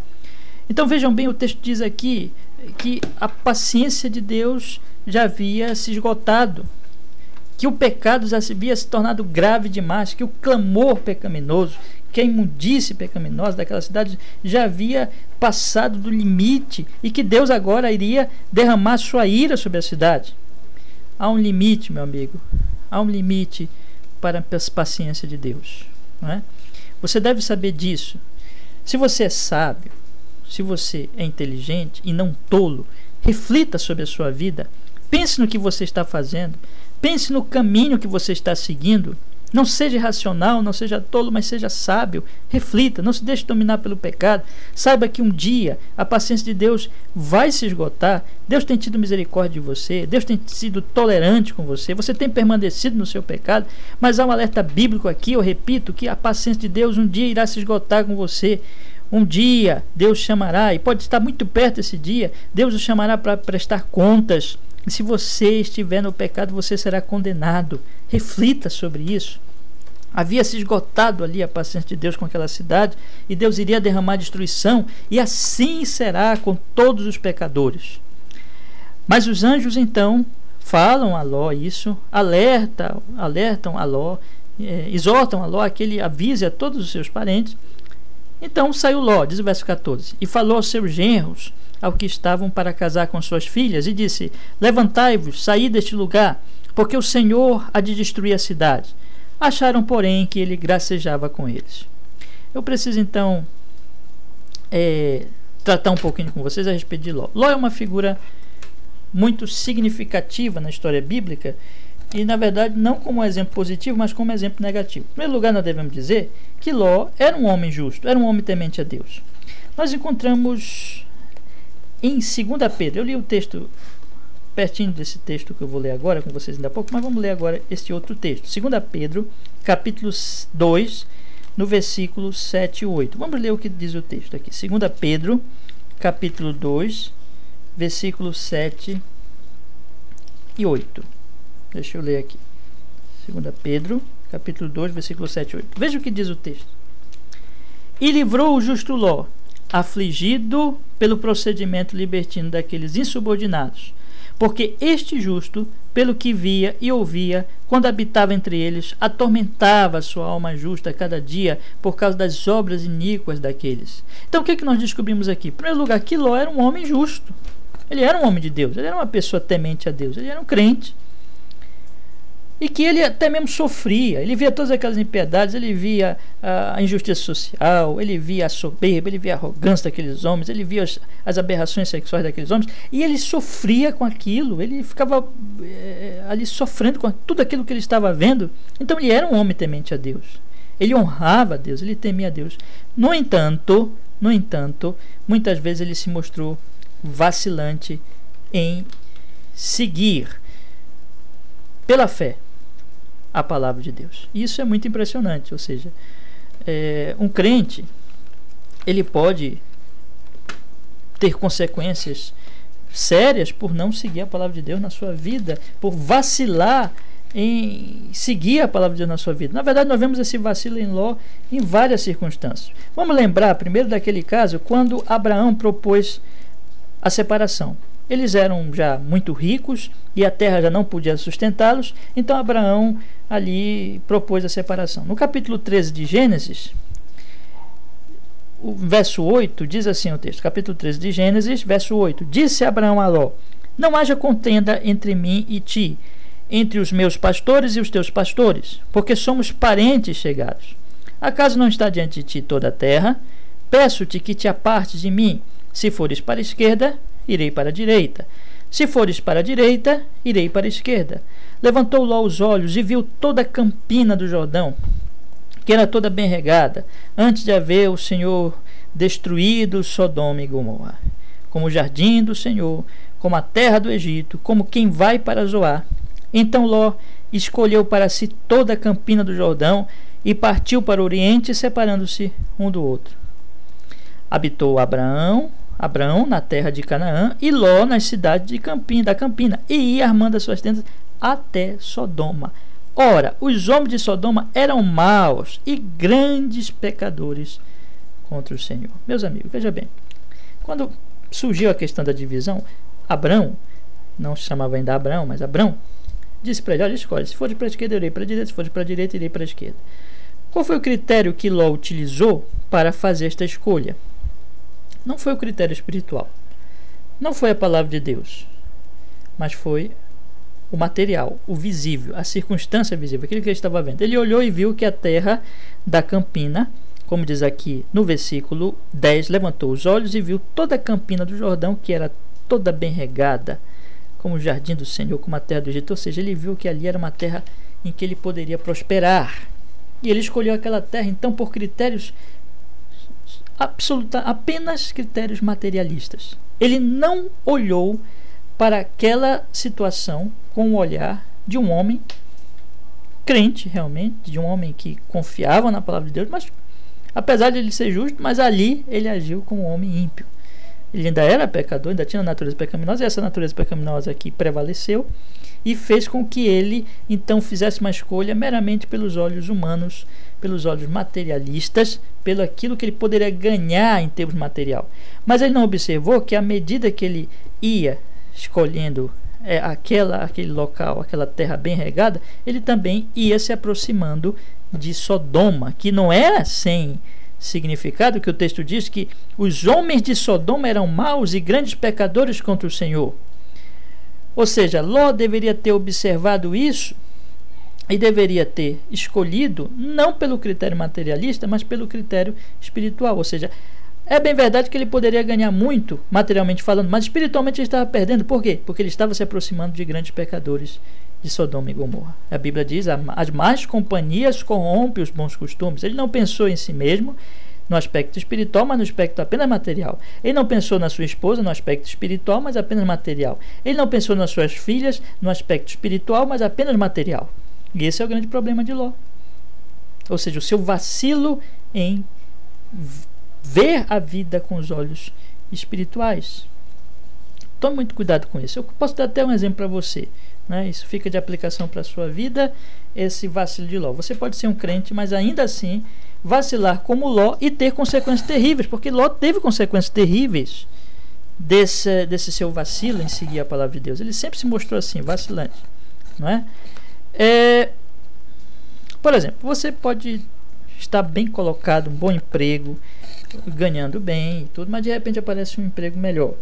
[SPEAKER 1] Então vejam bem, o texto diz aqui que a paciência de Deus já havia se esgotado, que o pecado já havia se tornado grave demais, que o clamor pecaminoso, que a imundície pecaminosa daquela cidade já havia passado do limite e que Deus agora iria derramar sua ira sobre a cidade. Há um limite, meu amigo, há um limite para a paciência de Deus, não é? Você deve saber disso. Se você é sábio, se você é inteligente e não tolo, reflita sobre a sua vida, pense no que você está fazendo, pense no caminho que você está seguindo. Não seja irracional, não seja tolo, mas seja sábio. Reflita, não se deixe dominar pelo pecado. Saiba que um dia a paciência de Deus vai se esgotar. Deus tem tido misericórdia de você, Deus tem sido tolerante com você, você tem permanecido no seu pecado, mas há um alerta bíblico aqui, eu repito, que a paciência de Deus um dia irá se esgotar com você. Um dia Deus chamará, e pode estar muito perto esse dia, Deus o chamará para prestar contas. E se você estiver no pecado, você será condenado. Reflita sobre isso. Havia se esgotado ali a paciência de Deus com aquela cidade, e Deus iria derramar destruição, e assim será com todos os pecadores. Mas os anjos então falam a Ló isso, alertam a Ló, exortam a Ló a que ele avise a todos os seus parentes. Então saiu Ló, diz o verso 14, e falou aos seus genros, ao que estavam para casar com suas filhas, e disse: levantai-vos, saí deste lugar, porque o Senhor há de destruir a cidade. Acharam, porém, que ele gracejava com eles. Eu preciso então tratar um pouquinho com vocês a respeito de Ló. Ló é uma figura muito significativa na história bíblica, e na verdade não como exemplo positivo, mas como exemplo negativo. Em primeiro lugar, nós devemos dizer que Ló era um homem justo, era um homem temente a Deus. Nós encontramos em 2 Pedro, eu li o texto pertinho desse texto que eu vou ler agora com vocês ainda há pouco, mas vamos ler agora este outro texto. 2 Pedro, capítulo 2, no versículo 7 e 8. Vamos ler o que diz o texto aqui. 2 Pedro, capítulo 2, versículos 7 e 8. Deixa eu ler aqui. 2 Pedro, capítulo 2, versículo 7 e 8. Veja o que diz o texto. E livrou o justo Ló, afligido pelo procedimento libertino daqueles insubordinados, porque este justo, pelo que via e ouvia, quando habitava entre eles, atormentava a sua alma justa cada dia por causa das obras iníquas daqueles. Então o que nós descobrimos aqui? Em primeiro lugar, que Ló era um homem justo. Ele era um homem de Deus, ele era uma pessoa temente a Deus, ele era um crente. E que ele até mesmo sofria, ele via todas aquelas impiedades, ele via a injustiça social, ele via a soberba, ele via a arrogância daqueles homens, ele via as aberrações sexuais daqueles homens, e ele sofria com aquilo, ele ficava ali sofrendo com tudo aquilo que ele estava vendo. Então ele era um homem temente a Deus, ele honrava a Deus, ele temia a Deus. No entanto, muitas vezes ele se mostrou vacilante em seguir pela fé a palavra de Deus. Isso é muito impressionante, ou seja, um crente, ele pode ter consequências sérias por não seguir a palavra de Deus na sua vida, por vacilar em seguir a palavra de Deus na sua vida. Na verdade, nós vemos esse vacilo em Ló em várias circunstâncias. Vamos lembrar primeiro daquele caso quando Abraão propôs a separação. Eles eram já muito ricos e a terra já não podia sustentá-los, então Abraão ali propôs a separação. No capítulo 13 de Gênesis, o verso 8, diz assim o texto, capítulo 13 de Gênesis, verso 8: disse Abraão a Ló: não haja contenda entre mim e ti, entre os meus pastores e os teus pastores, porque somos parentes chegados. Acaso não está diante de ti toda a terra? Peço-te que te apartes de mim. Se fores para a esquerda, irei para a direita. Se fores para a direita, irei para a esquerda. Levantou Ló os olhos e viu toda a campina do Jordão, que era toda bem regada, antes de haver o Senhor destruído Sodoma e Gomorra, como o jardim do Senhor, como a terra do Egito, como quem vai para Zoar. Então Ló escolheu para si toda a campina do Jordão e partiu para o oriente, separando-se um do outro. Habitou Abraão na terra de Canaã, e Ló nas cidades da Campina, e ia armando as suas tendas até Sodoma. Ora, os homens de Sodoma eram maus e grandes pecadores contra o Senhor. Meus amigos, veja bem, Quando surgiu a questão da divisão, Abrão, não se chamava ainda Abraão, mas Abrão, disse para ele: olha, escolhe, se for para a esquerda, eu irei para a direita, se for para a direita, irei para a esquerda. Qual foi o critério que Ló utilizou para fazer esta escolha? Não foi o critério espiritual, não foi a palavra de Deus, mas foi o material, o visível, a circunstância visível, aquilo que ele estava vendo. Ele olhou e viu que a terra da campina, como diz aqui no versículo 10, levantou os olhos e viu toda a campina do Jordão, que era toda bem regada, como o jardim do Senhor, como a terra do Egito. Ou seja, ele viu que ali era uma terra em que ele poderia prosperar. E ele escolheu aquela terra, então, por critérios apenas critérios materialistas. Ele não olhou para aquela situação com o olhar de um homem crente, realmente, de um homem que confiava na palavra de Deus, mas apesar de ele ser justo, mas ali ele agiu como um homem ímpio. Ele ainda era pecador, ainda tinha a natureza pecaminosa, e essa natureza pecaminosa aqui prevaleceu e fez com que ele então fizesse uma escolha meramente pelos olhos humanos, pelos olhos materialistas, pelo aquilo que ele poderia ganhar em termos material. Mas ele não observou que à medida que ele ia escolhendo aquele local, aquela terra bem regada, ele também ia se aproximando de Sodoma, que não era sem significado, que o texto diz que os homens de Sodoma eram maus e grandes pecadores contra o Senhor. Ou seja, Ló deveria ter observado isso e deveria ter escolhido não pelo critério materialista, mas pelo critério espiritual. Ou seja, é bem verdade que ele poderia ganhar muito, materialmente falando, mas espiritualmente ele estava perdendo. Por quê? Porque ele estava se aproximando de grandes pecadores de Sodoma e Gomorra. A Bíblia diz: as más companhias corrompem os bons costumes. Ele não pensou em si mesmo no aspecto espiritual, mas no aspecto apenas material. Ele não pensou na sua esposa no aspecto espiritual, mas apenas material. Ele não pensou nas suas filhas no aspecto espiritual, mas apenas material. E esse é o grande problema de Ló. Ou seja, o seu vacilo em ver a vida com os olhos espirituais. Tome muito cuidado com isso. Eu posso dar até um exemplo para você, né? Isso fica de aplicação para a sua vida, esse vacilo de Ló. Você pode ser um crente, mas ainda assim vacilar como Ló e ter consequências terríveis, porque Ló teve consequências terríveis desse seu vacilo em seguir a palavra de Deus. Ele sempre se mostrou assim, vacilante, não é? Por exemplo, você pode estar bem colocado, um bom emprego, ganhando bem e tudo, mas de repente aparece um emprego melhor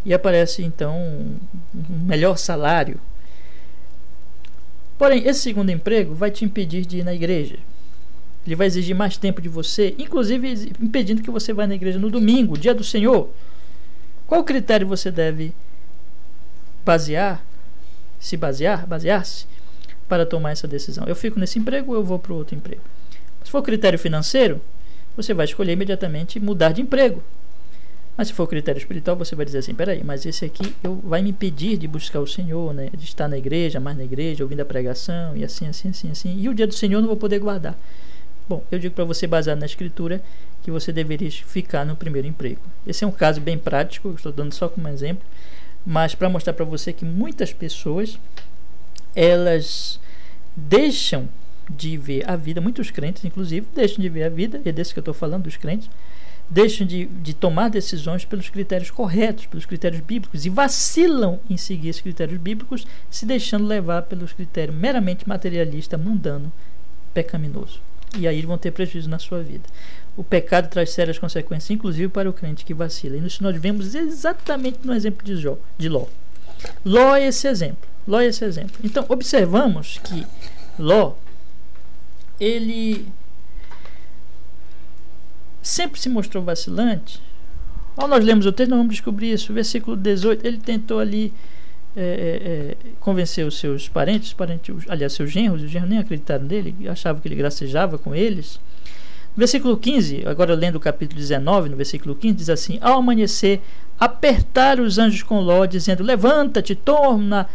[SPEAKER 1] e aparece então um melhor salário. Porém, esse segundo emprego vai te impedir de ir na igreja. Ele vai exigir mais tempo de você, inclusive impedindo que você vá na igreja no domingo, dia do Senhor. Qual critério você deve basear-se para tomar essa decisão? Eu fico nesse emprego ou eu vou para o outro emprego? Se for critério financeiro, você vai escolher imediatamente mudar de emprego. Mas se for critério espiritual, você vai dizer assim: peraí, mas esse aqui vai me impedir de buscar o Senhor, né? De estar na igreja, mais na igreja, ouvindo a pregação, e assim. E o dia do Senhor eu não vou poder guardar. Bom, eu digo para você, baseado na Escritura, que você deveria ficar no primeiro emprego. Esse é um caso bem prático, estou dando só como exemplo, mas para mostrar para você que muitas pessoas, elas deixam de ver a vida, muitos crentes inclusive deixam de ver a vida, é desse que eu estou falando, dos crentes, deixam de tomar decisões pelos critérios corretos, pelos critérios bíblicos, e vacilam em seguir esses critérios bíblicos, se deixando levar pelos critérios meramente materialista, mundano, pecaminoso. E aí vão ter prejuízo na sua vida. O pecado traz sérias consequências, inclusive para o crente que vacila. E isso nós vemos exatamente no exemplo de Ló. Ló é esse exemplo. Então, observamos que Ló, ele sempre se mostrou vacilante. Ao nós lemos o texto, nós vamos descobrir isso. Versículo 18, ele tentou ali convencer os seus parentes, aliás, seus genros. Os genros nem acreditaram nele, achavam que ele gracejava com eles. Versículo 15, agora lendo o capítulo 19, no versículo 15, diz assim: ao amanhecer, apertaram os anjos com Ló, dizendo: levanta-te, toma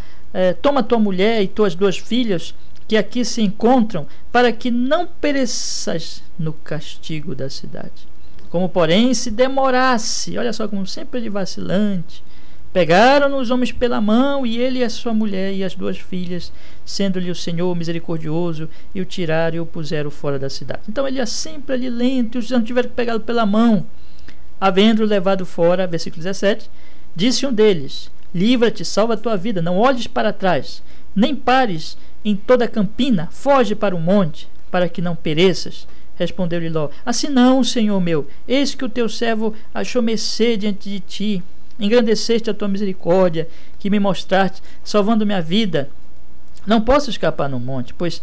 [SPEAKER 1] tua mulher e tuas duas filhas, que aqui se encontram, para que não pereças no castigo da cidade. Como, porém, se demorasse, olha só como sempre ele vacilante, pegaram os homens pela mão, e ele e a sua mulher e as duas filhas, sendo-lhe o Senhor misericordioso, e o tiraram e o puseram fora da cidade. Então ele ia sempre ali lento, e os homens tiveram que pegá-lo pela mão, havendo levado fora, versículo 17, disse um deles: livra-te, salva a tua vida, não olhes para trás, nem pares em toda a campina, foge para o monte, para que não pereças. Respondeu-lhe Ló: assim não, Senhor meu, eis que o teu servo achou mercê diante de ti, engrandeceste a tua misericórdia, que me mostraste, salvando minha vida. Não posso escapar no monte, pois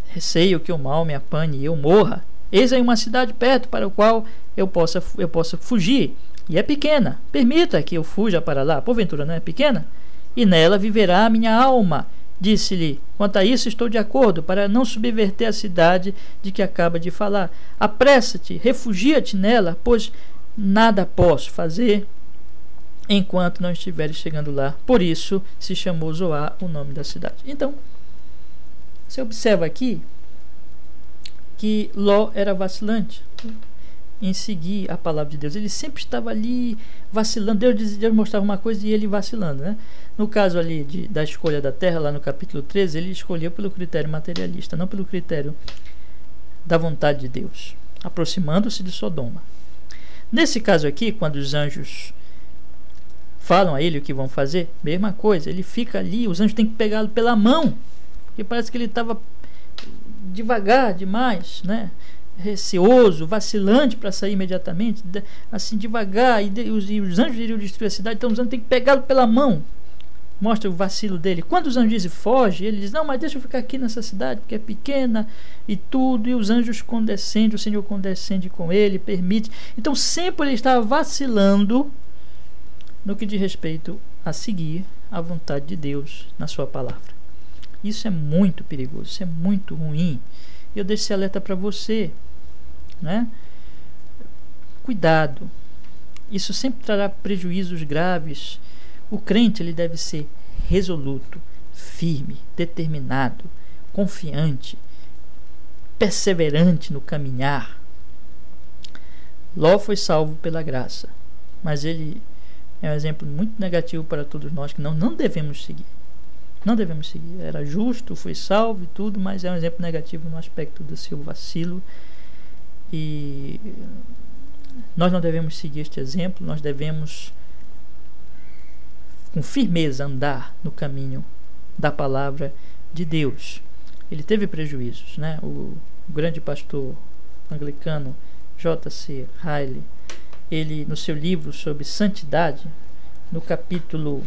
[SPEAKER 1] receio que o mal me apanhe e eu morra. Eis aí uma cidade perto para a qual eu possa fugir, e é pequena. Permita que eu fuja para lá. Porventura não é pequena? E nela viverá a minha alma. Disse-lhe: quanto a isso estou de acordo, para não subverter a cidade de que acaba de falar. Apressa-te, refugia-te nela, pois nada posso fazer enquanto não estiveres chegando lá. Por isso se chamou Zoar o nome da cidade. Então, você observa aqui que Ló era vacilante em seguir a palavra de Deus. Ele sempre estava ali vacilando. Deus mostrava uma coisa e ele vacilando, né? No caso ali da escolha da terra, lá no capítulo 13, ele escolheu pelo critério materialista, não pelo critério da vontade de Deus, aproximando-se de Sodoma. Nesse caso aqui, quando os anjos falam a ele o que vão fazer, mesma coisa, ele fica ali, os anjos têm que pegá-lo pela mão, porque parece que ele estava devagar demais, né? Receoso, vacilante para sair imediatamente, assim devagar, e os anjos iriam destruir a cidade, então os anjos têm que pegá-lo pela mão. Mostra o vacilo dele. Quando os anjos dizem foge, ele diz: não, mas deixa eu ficar aqui nessa cidade porque é pequena e tudo, e os anjos condescendem, o Senhor condescende com ele, permite. Então sempre ele estava vacilando no que diz respeito a seguir a vontade de Deus na sua palavra. Isso é muito perigoso, isso é muito ruim. Eu deixo esse alerta para você, né? Cuidado, isso sempre trará prejuízos graves. O crente, ele deve ser resoluto, firme, determinado, confiante, perseverante no caminhar. Ló foi salvo pela graça, mas ele é um exemplo muito negativo para todos nós que não devemos seguir. Não devemos seguir. Era justo, foi salvo e tudo, mas é um exemplo negativo no aspecto do seu vacilo. E nós não devemos seguir este exemplo. Nós devemos, com firmeza, andar no caminho da palavra de Deus. Ele teve prejuízos, né? O grande pastor anglicano J.C. Ryle, ele, no seu livro sobre santidade, no capítulo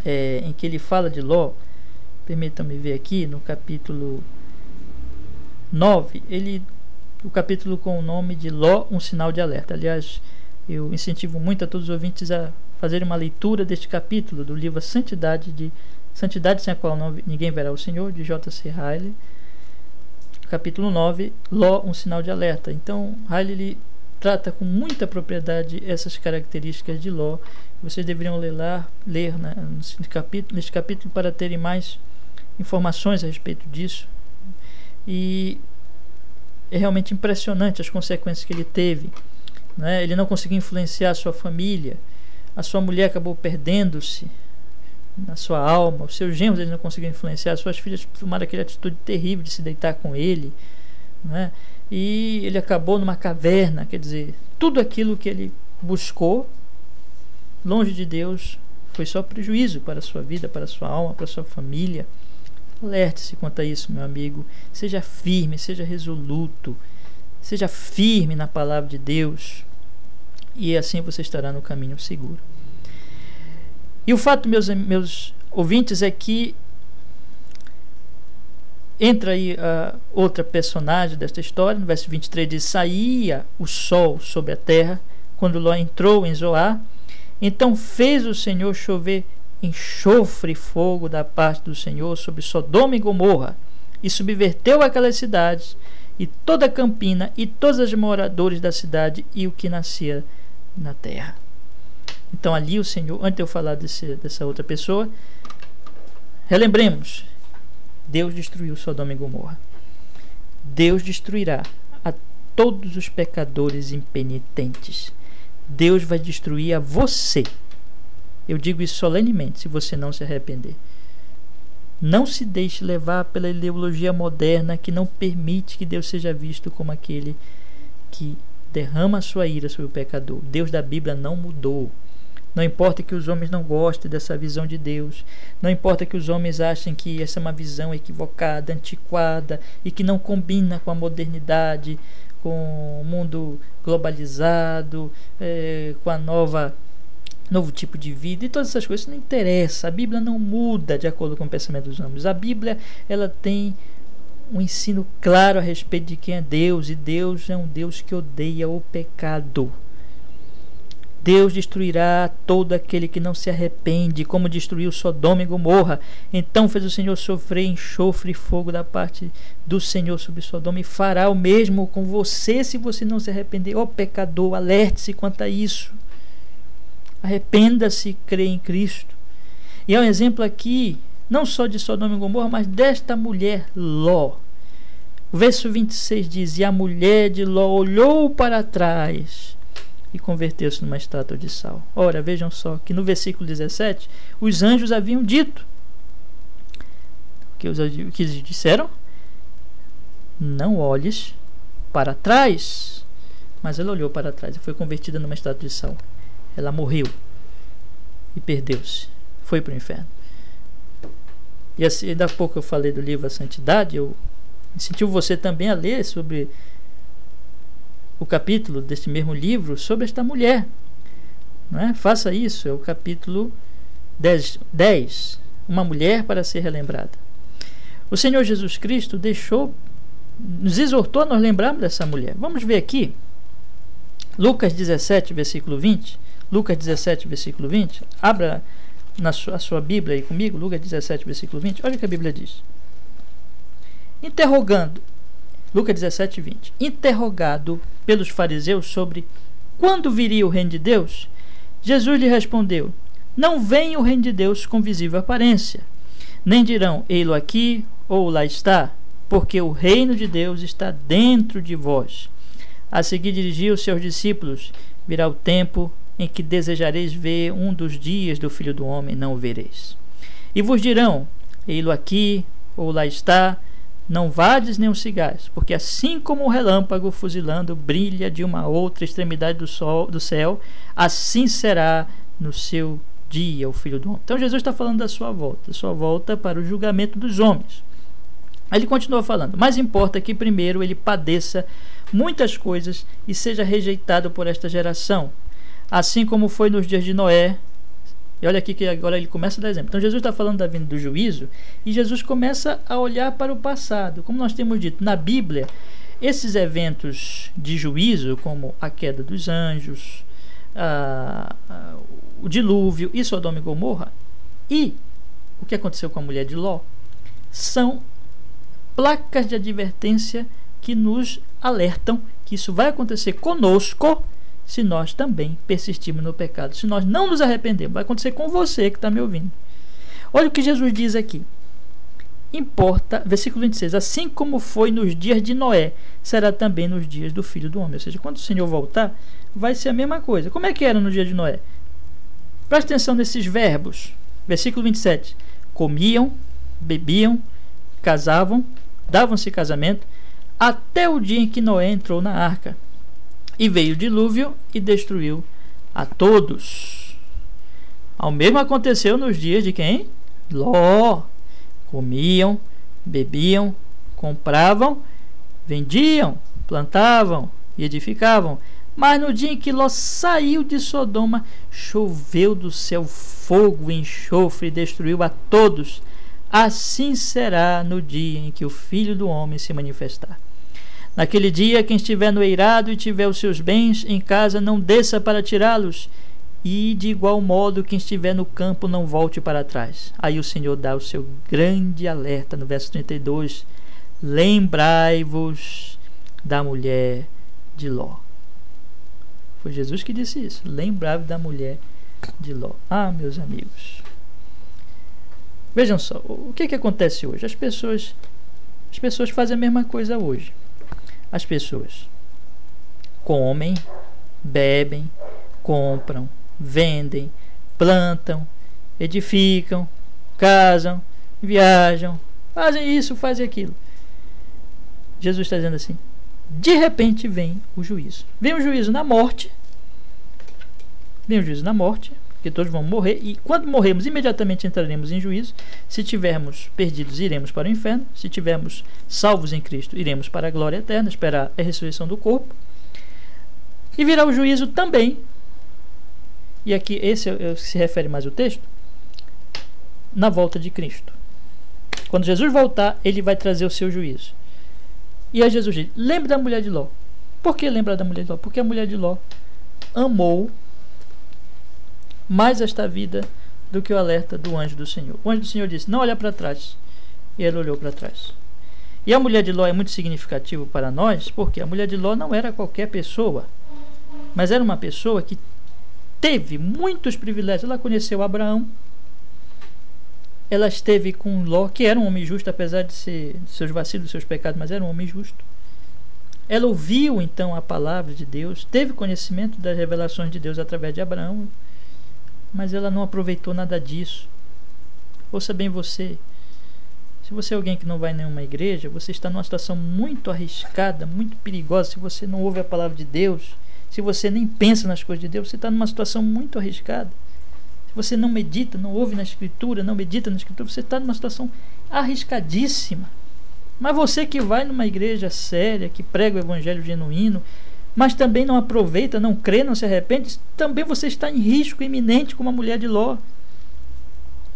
[SPEAKER 1] em que ele fala de Ló, permitam-me ver aqui, no capítulo 9, o capítulo com o nome de Ló, um sinal de alerta. Aliás, eu incentivo muito a todos os ouvintes a fazerem uma leitura deste capítulo do livro Santidade sem a qual ninguém verá o Senhor, de J.C. Ryle, capítulo 9, Ló, um sinal de alerta. Então, Ryle, ele trata com muita propriedade essas características de Ló. Vocês deveriam ler neste capítulo para terem mais informações a respeito disso. E é realmente impressionante as consequências que ele teve, né? Ele não conseguiu influenciar a sua família, a sua mulher acabou perdendo-se na sua alma, os seus genros ele não conseguiu influenciar, as suas filhas tomaram aquela atitude terrível de se deitar com ele, né? E ele acabou numa caverna. Quer dizer, tudo aquilo que ele buscou longe de Deus foi só prejuízo para a sua vida, para a sua alma, para a sua família. Alerte-se quanto a isso, meu amigo. Seja firme, seja resoluto, seja firme na palavra de Deus, e assim você estará no caminho seguro. E o fato, meus ouvintes, é que entra aí outra personagem desta história. No verso 23 diz: saía o sol sobre a terra quando Ló entrou em Zoar. Então fez o Senhor chover enxofre e fogo da parte do Senhor sobre Sodoma e Gomorra, e subverteu aquelas cidades, e toda a campina, e todos os moradores da cidade, e o que nascia na terra. Então ali o Senhor, antes de eu falar dessa outra pessoa, relembremos, Deus destruiu Sodoma e Gomorra. Deus destruirá a todos os pecadores impenitentes. Deus vai destruir a você. Eu digo isso solenemente, se você não se arrepender. Não se deixe levar pela ideologia moderna que não permite que Deus seja visto como aquele que derrama a sua ira sobre o pecador. O Deus da Bíblia não mudou. Não importa que os homens não gostem dessa visão de Deus, não importa que os homens achem que essa é uma visão equivocada, antiquada e que não combina com a modernidade, com o mundo globalizado, com a novo tipo de vida e todas essas coisas. Isso não interessa. A Bíblia não muda de acordo com o pensamento dos homens. A Bíblia, ela tem um ensino claro a respeito de quem é Deus, e Deus é um Deus que odeia o pecado. Deus destruirá todo aquele que não se arrepende, como destruiu Sodoma e Gomorra. Então fez o Senhor sofrer enxofre e fogo da parte do Senhor sobre Sodoma, e fará o mesmo com você se você não se arrepender. Ó pecador, alerte-se quanto a isso. Arrependa-se e crê em Cristo. E é um exemplo aqui, não só de Sodoma e Gomorra, mas desta mulher Ló. O verso 26 diz: e a mulher de Ló olhou para trás e converteu-se numa estátua de sal. Ora, vejam só que no versículo 17 os anjos haviam dito que eles disseram: não olhes para trás. Mas ela olhou para trás e foi convertida numa estátua de sal. Ela morreu e perdeu-se, foi para o inferno. E assim, ainda há pouco eu falei do livro A Santidade. Eu incentivo você também a ler sobre o capítulo deste mesmo livro sobre esta mulher, não é? Faça isso, é o capítulo 10, uma mulher para ser relembrada. O Senhor Jesus Cristo nos exortou a nos lembrarmos dessa mulher. Vamos ver aqui Lucas 17, versículo 20. Lucas 17, versículo 20. Abra a sua Bíblia aí comigo, Lucas 17, versículo 20. Olha o que a Bíblia diz. Lucas 17, 20. Interrogado pelos fariseus sobre quando viria o reino de Deus, Jesus lhe respondeu: não vem o reino de Deus com visível aparência, nem dirão ei-lo aqui ou lá está, porque o reino de Deus está dentro de vós. A seguir dirigiu os seus discípulos: virá o tempo em que desejareis ver um dos dias do Filho do Homem, não o vereis. E vos dirão: ei-lo aqui ou lá está, não vades nem o sigais, porque assim como o relâmpago fuzilando brilha de uma outra extremidade do céu, assim será no seu dia o Filho do Homem. Então Jesus está falando da sua volta para o julgamento dos homens. Aí ele continua falando: mas importa que primeiro ele padeça muitas coisas e seja rejeitado por esta geração, assim como foi nos dias de Noé. E olha aqui que agora ele começa a dar exemplo. Então Jesus está falando da vinda do juízo, e Jesus começa a olhar para o passado. Como nós temos dito, na Bíblia, esses eventos de juízo, como a queda dos anjos, o dilúvio e Sodoma e Gomorra, e o que aconteceu com a mulher de Ló, são placas de advertência que nos alertam que isso vai acontecer conosco se nós também persistirmos no pecado, se nós não nos arrependemos. Vai acontecer com você que está me ouvindo. Olha o que Jesus diz aqui. Importa, versículo 26, assim como foi nos dias de Noé, será também nos dias do Filho do Homem. Ou seja, quando o Senhor voltar, vai ser a mesma coisa. Como é que era no dia de Noé? Preste atenção nesses verbos. Versículo 27, comiam, bebiam, casavam, davam-se casamento, até o dia em que Noé entrou na arca. E veio o dilúvio e destruiu a todos. Ao mesmo aconteceu nos dias de quem? Ló. Comiam, bebiam, compravam, vendiam, plantavam e edificavam. Mas no dia em que Ló saiu de Sodoma, choveu do céu fogo e enxofre e destruiu a todos. Assim será no dia em que o Filho do Homem se manifestar. Naquele dia, quem estiver no eirado e tiver os seus bens em casa, não desça para tirá-los, e de igual modo, quem estiver no campo, não volte para trás. Aí o Senhor dá o seu grande alerta no verso 32, lembrai-vos da mulher de Ló. Foi Jesus que disse isso, lembrai-vos da mulher de Ló. Ah, meus amigos, vejam só, o que acontece hoje? As pessoas fazem a mesma coisa hoje. As pessoas comem, bebem, compram, vendem, plantam, edificam, casam, viajam, fazem isso, fazem aquilo. Jesus está dizendo assim: de repente vem o juízo. Vem o juízo na morte. Vem o juízo na morte, que todos vão morrer, e quando morrermos, imediatamente entraremos em juízo. Se tivermos perdidos, iremos para o inferno. Se tivermos salvos em Cristo, iremos para a glória eterna, esperar a ressurreição do corpo. E virá o juízo também, e aqui esse se refere mais ao texto, na volta de Cristo. Quando Jesus voltar, ele vai trazer o seu juízo. E aí Jesus diz, lembre da mulher de Ló. Por que lembrar da mulher de Ló? Porque a mulher de Ló amou mais esta vida do que o alerta do anjo do Senhor. O anjo do Senhor disse, não olha para trás. E ela olhou para trás. E a mulher de Ló é muito significativo para nós, porque a mulher de Ló não era qualquer pessoa, mas era uma pessoa que teve muitos privilégios. Ela conheceu Abraão, ela esteve com Ló, que era um homem justo, apesar de seus vacilos, seus pecados, mas era um homem justo. Ela ouviu então a palavra de Deus, teve conhecimento das revelações de Deus através de Abraão, mas ela não aproveitou nada disso. Ouça bem você, se você é alguém que não vai em nenhuma igreja, você está numa situação muito arriscada, muito perigosa. Se você não ouve a palavra de Deus, se você nem pensa nas coisas de Deus, você está numa situação muito arriscada. Se você não medita, não ouve na Escritura, não medita na Escritura, você está numa situação arriscadíssima. Mas você que vai numa igreja séria, que prega o evangelho genuíno, mas também não aproveita, não crê, não se arrepende, também você está em risco iminente como a mulher de Ló.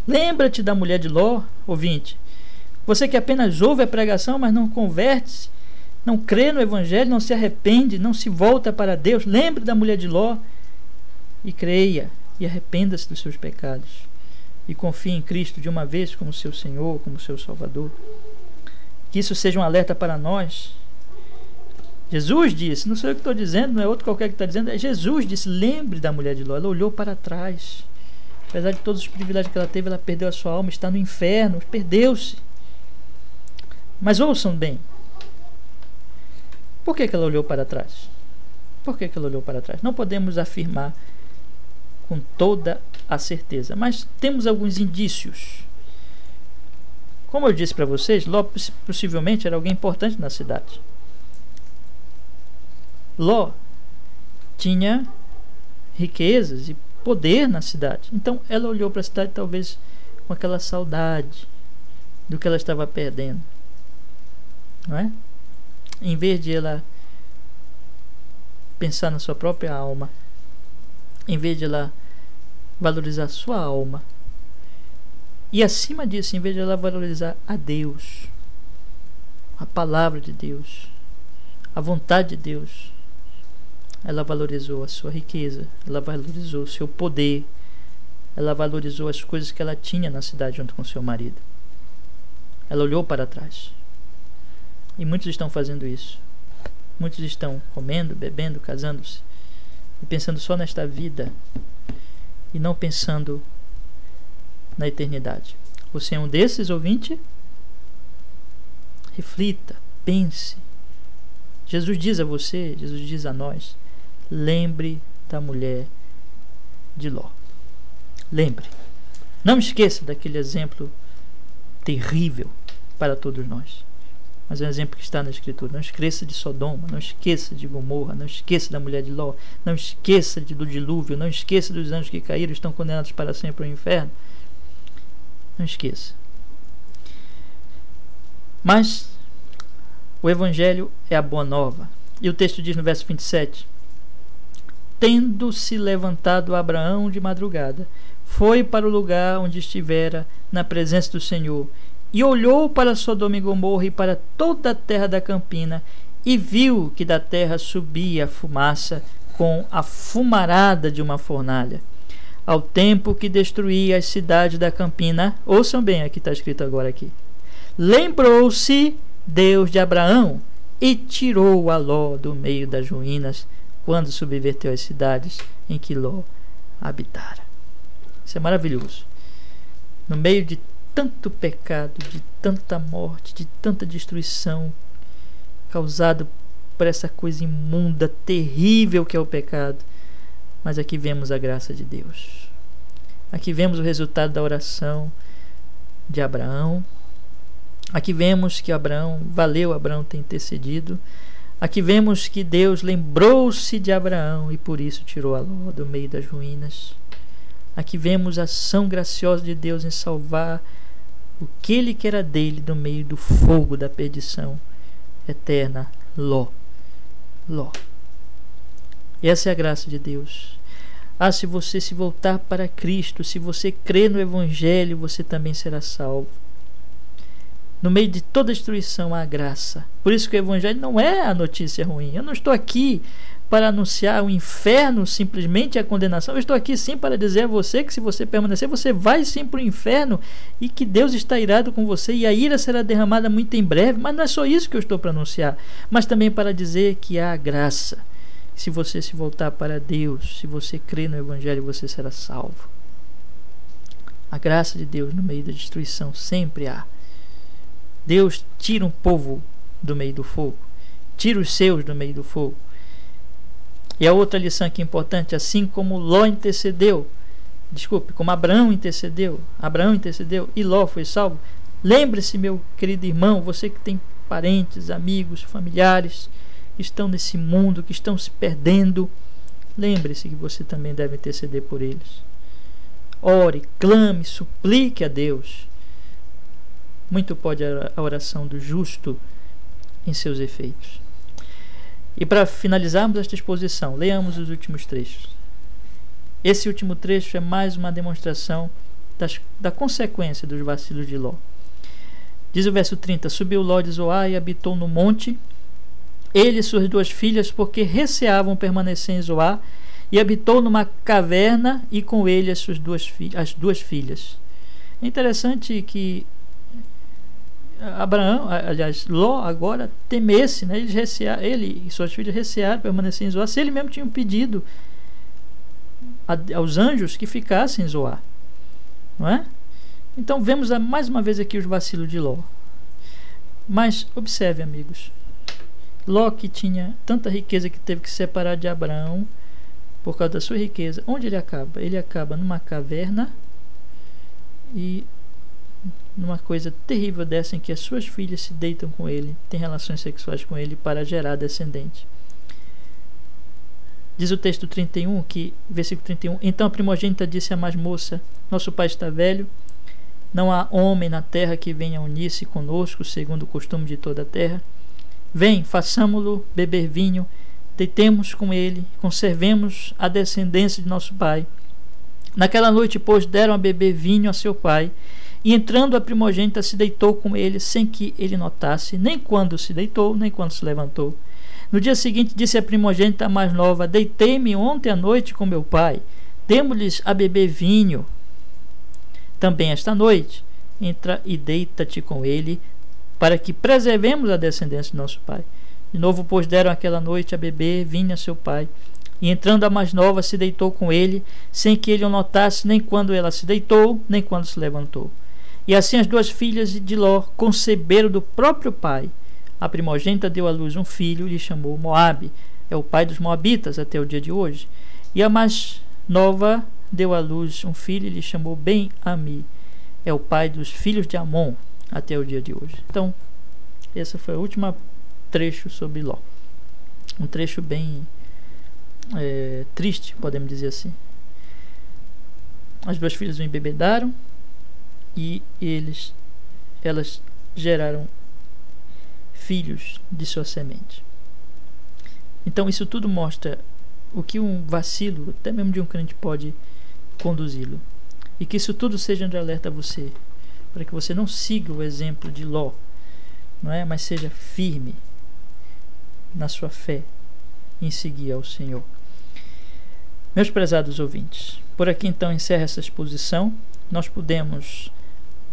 [SPEAKER 1] Lembra-te da mulher de Ló, ouvinte. Você que apenas ouve a pregação, mas não converte-se, não crê no evangelho, não se arrepende, não se volta para Deus. Lembre da mulher de Ló e creia e arrependa-se dos seus pecados e confie em Cristo de uma vez como seu Senhor, como seu Salvador. Que isso seja um alerta para nós. Jesus disse, não sou eu que estou dizendo, não é outro qualquer que está dizendo, é Jesus disse, lembre da mulher de Ló. Ela olhou para trás, apesar de todos os privilégios que ela teve, ela perdeu a sua alma, está no inferno, perdeu-se. Mas ouçam bem, por que ela olhou para trás? Por que ela olhou para trás? Não podemos afirmar com toda a certeza, mas temos alguns indícios. Como eu disse para vocês, Ló possivelmente era alguém importante na cidade. Ló tinha riquezas e poder na cidade. Então ela olhou para a cidade talvez com aquela saudade do que ela estava perdendo, não é? Em vez de ela pensar na sua própria alma, em vez de ela valorizar a sua alma, e acima disso, em vez de ela valorizar a Deus, a palavra de Deus, a vontade de Deus, ela valorizou a sua riqueza, ela valorizou o seu poder, ela valorizou as coisas que ela tinha na cidade junto com seu marido. Ela olhou para trás. E muitos estão fazendo isso. Muitos estão comendo, bebendo, casando-se e pensando só nesta vida e não pensando na eternidade. Você é um desses, ouvinte? Reflita, pense. Jesus diz a você, Jesus diz a nós, lembre da mulher de Ló. Lembre. Não esqueça daquele exemplo terrível para todos nós. Mas é um exemplo que está na Escritura. Não esqueça de Sodoma, não esqueça de Gomorra, não esqueça da mulher de Ló, não esqueça do dilúvio, não esqueça dos anjos que caíram e estão condenados para sempre ao inferno. Não esqueça. Mas o Evangelho é a boa nova. E o texto diz no verso 27, tendo-se levantado Abraão de madrugada, foi para o lugar onde estivera na presença do Senhor, e olhou para Sodoma e Gomorra e para toda a terra da campina, e viu que da terra subia a fumaça com a fumarada de uma fornalha, ao tempo que destruía as cidades da campina. Ouçam bem, aqui está escrito agora aqui. Lembrou-se Deus de Abraão e tirou a Ló do meio das ruínas, quando subverteu as cidades em que Ló habitara. Isso é maravilhoso. No meio de tanto pecado, de tanta morte, de tanta destruição causado por essa coisa imunda, terrível que é o pecado, mas aqui vemos a graça de Deus. Aqui vemos o resultado da oração de Abraão. Aqui vemos que Abraão ter intercedido. Aqui vemos que Deus lembrou-se de Abraão e por isso tirou a Ló do meio das ruínas. Aqui vemos a ação graciosa de Deus em salvar aquele que era dele do meio do fogo da perdição eterna, Ló. E essa é a graça de Deus. Se você se voltar para Cristo, se você crer no Evangelho, você também será salvo. No meio de toda destruição há graça. Por isso que o Evangelho não é a notícia ruim. Eu não estou aqui para anunciar o inferno, simplesmente a condenação. Eu estou aqui sim para dizer a você que se você permanecer, você vai sim para o inferno e que Deus está irado com você e a ira será derramada muito em breve. Mas não é só isso que eu estou para anunciar, mas também para dizer que há graça. Se você se voltar para Deus, se você crer no Evangelho, você será salvo. A graça de Deus no meio da destruição sempre há. Deus tira um povo do meio do fogo, tira os seus do meio do fogo. E a outra lição aqui importante, assim como Ló intercedeu, como Abraão intercedeu e Ló foi salvo. Lembre-se, meu querido irmão, você que tem parentes, amigos, familiares que estão nesse mundo, que estão se perdendo, lembre-se que você também deve interceder por eles. Ore, clame, suplique a Deus. Muito pode a oração do justo em seus efeitos. E para finalizarmos esta exposição, leamos os últimos trechos. Esse último trecho é mais uma demonstração da consequência dos vacilos de Ló. Diz o verso 30: Subiu Ló de Zoar e habitou no monte, ele e suas duas filhas, porque receavam permanecer em Zoar, e habitou numa caverna, e com ele as duas filhas. É interessante que Ló agora temesse, né? Ele e suas filhas recearam permanecer em Zoar, se ele mesmo tinha pedido aos anjos que ficassem em Zoar, não é? Então vemos mais uma vez aqui os vacilos de Ló. Mas observe, amigos, Ló, que tinha tanta riqueza que teve que se separar de Abraão por causa da sua riqueza, onde ele acaba? Ele acaba numa caverna e numa coisa terrível dessa, em que as suas filhas se deitam com ele, têm relações sexuais com ele para gerar descendente. Diz o texto 31, versículo 31: Então a primogênita disse à mais moça: Nosso pai está velho, não há homem na terra que venha unir-se conosco, segundo o costume de toda a terra. Vem, façamo-lo beber vinho, deitemos com ele, conservemos a descendência de nosso pai. Naquela noite, pois, deram a beber vinho a seu pai, e entrando a primogênita se deitou com ele, sem que ele notasse, nem quando se deitou, nem quando se levantou. No dia seguinte disse a primogênita mais nova: Deitei-me ontem à noite com meu pai, demos-lhes a beber vinho. Também esta noite, entra e deita-te com ele, para que preservemos a descendência de nosso pai. De novo, pois, deram aquela noite a beber vinho a seu pai, e entrando a mais nova se deitou com ele, sem que ele o notasse, nem quando ela se deitou, nem quando se levantou. E assim as duas filhas de Ló conceberam do próprio pai. A primogênita deu à luz um filho e lhe chamou Moabe, é o pai dos moabitas até o dia de hoje. E a mais nova deu à luz um filho e lhe chamou Ben-Ami, é o pai dos filhos de Amon até o dia de hoje. Então, esse foi o último trecho sobre Ló. Um trecho bem triste, podemos dizer assim. As duas filhas o embebedaram e elas geraram filhos de sua semente. Então isso tudo mostra o que um vacilo, até mesmo de um crente, pode conduzi-lo. E que isso tudo seja de alerta a você, para que você não siga o exemplo de Ló, não é? Mas seja firme na sua fé em seguir ao Senhor. Meus prezados ouvintes, por aqui então encerra essa exposição. Nós podemos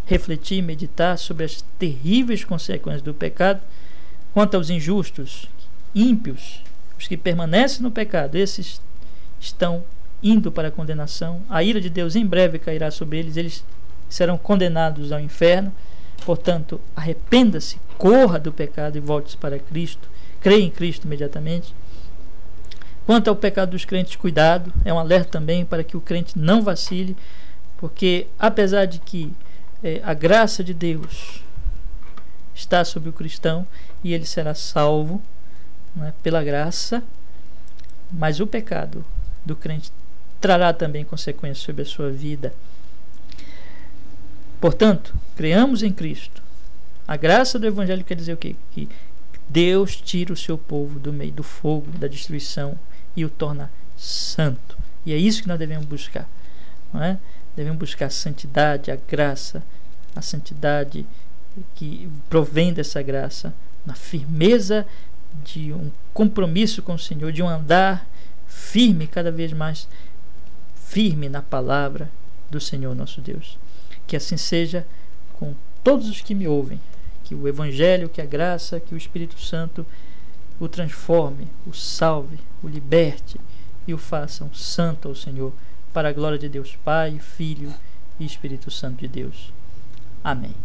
[SPEAKER 1] refletir e meditar sobre as terríveis consequências do pecado. Quanto aos injustos, ímpios, os que permanecem no pecado, esses estão indo para a condenação. A ira de Deus em breve cairá sobre eles, eles serão condenados ao inferno. Portanto, arrependa-se, corra do pecado e volte-se para Cristo. Creia em Cristo imediatamente. Quanto ao pecado dos crentes, cuidado, é um alerta também para que o crente não vacile, porque apesar de que a graça de Deus está sobre o cristão e ele será salvo, não é? Pela graça, mas o pecado do crente trará também consequências sobre a sua vida. Portanto, creamos em Cristo. A graça do Evangelho quer dizer o quê? Que Deus tira o seu povo do meio do fogo, da destruição, e o torna santo. E é isso que nós devemos buscar, não é? Devemos buscar a santidade, a graça, a santidade que provém dessa graça, na firmeza de um compromisso com o Senhor, de um andar firme, cada vez mais firme na palavra do Senhor nosso Deus. Que assim seja com todos os que me ouvem, que o Evangelho, que a graça, que o Espírito Santo o transforme, o salve, o liberte e o faça um santo ao Senhor, para a glória de Deus Pai, Filho e Espírito Santo de Deus. Amém.